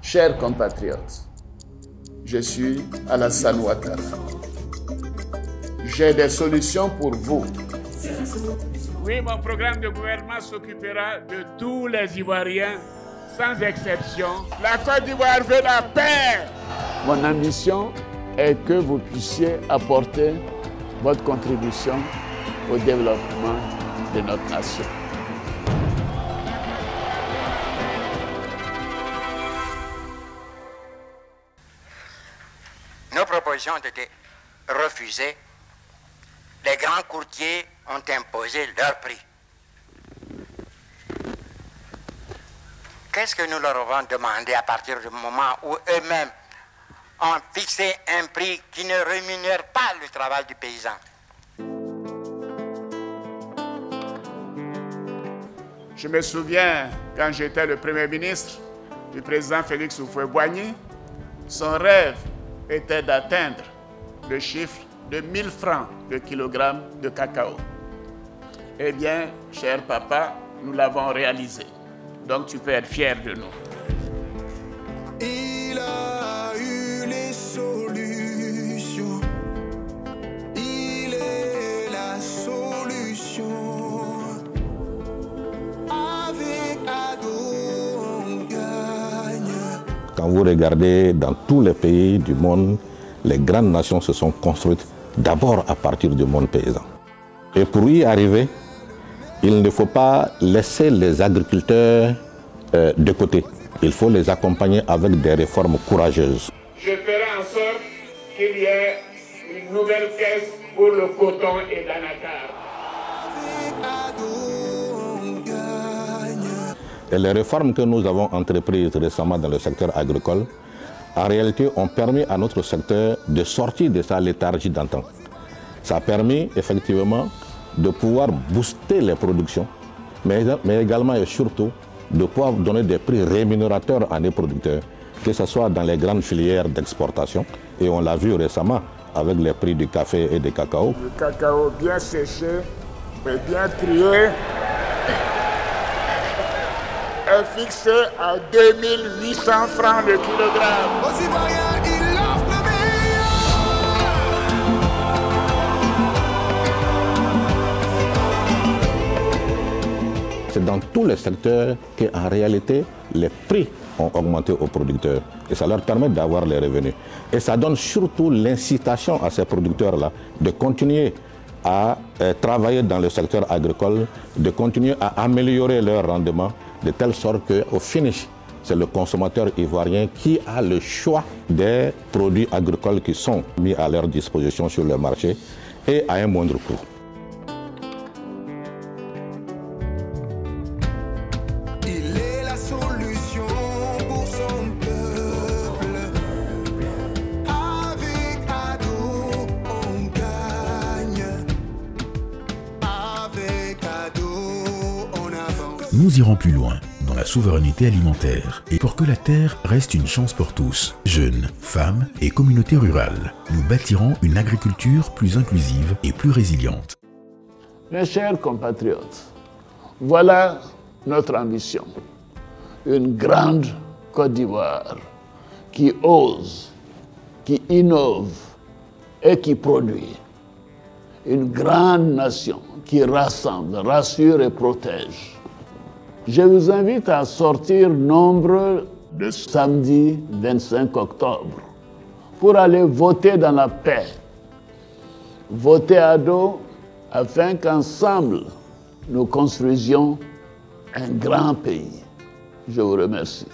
Chers compatriotes, je suis Alassane Ouattara. J'ai des solutions pour vous. Oui, mon programme de gouvernement s'occupera de tous les Ivoiriens, sans exception. La Côte d'Ivoire veut la paix. Mon ambition est que vous puissiez apporter votre contribution au développement de notre nation. Nos propositions ont été refusées. Les grands courtiers ont imposé leur prix. Qu'est-ce que nous leur avons demandé à partir du moment où eux-mêmes ont fixé un prix qui ne rémunère pas le travail du paysan? Je me souviens, quand j'étais le Premier ministre du président Félix Houphouët-Boigny, son rêve était d'atteindre le chiffre de 1000 francs le kilogramme de cacao. Eh bien, cher papa, nous l'avons réalisé. Donc tu peux être fier de nous. Il a eu les solutions. Il est la solution. Avec Ado, on gagne. Quand vous regardez dans tous les pays du monde, les grandes nations se sont construites d'abord à partir du monde paysan. Et pour y arriver, il ne faut pas laisser les agriculteurs de côté. Il faut les accompagner avec des réformes courageuses. Je ferai en sorte qu'il y ait une nouvelle caisse pour le coton et l'anacarde. Et les réformes que nous avons entreprises récemment dans le secteur agricole, en réalité, ont permis à notre secteur de sortir de sa léthargie d'antan. Ça a permis effectivement de pouvoir booster les productions, mais également et surtout de pouvoir donner des prix rémunérateurs à nos producteurs, que ce soit dans les grandes filières d'exportation, et on l'a vu récemment avec les prix du café et du cacao. Le cacao bien séché et bien trié est fixé à 2800 francs le kilogramme. Aux Ivoiriens, il offre le meilleur. C'est dans tous les secteurs qu'en réalité, les prix ont augmenté aux producteurs. Et ça leur permet d'avoir les revenus. Et ça donne surtout l'incitation à ces producteurs-là de continuer à travailler dans le secteur agricole, de continuer à améliorer leur rendement, de telle sorte qu'au finish, c'est le consommateur ivoirien qui a le choix des produits agricoles qui sont mis à leur disposition sur le marché et à un moindre coût. Il est la solution pour son peuple. Avec Ado, on gagne. Avec Ado, on avance. Nous irons plus loin dans la souveraineté alimentaire et pour que la terre reste une chance pour tous, jeunes, femmes et communautés rurales, nous bâtirons une agriculture plus inclusive et plus résiliente. Mes chers compatriotes, voilà notre ambition. Une grande Côte d'Ivoire qui ose, qui innove et qui produit. Une grande nation qui rassemble, rassure et protège. Je vous invite à sortir nombreux le samedi 25 octobre pour aller voter dans la paix. Voter à dos afin qu'ensemble nous construisions un grand pays. Je vous remercie.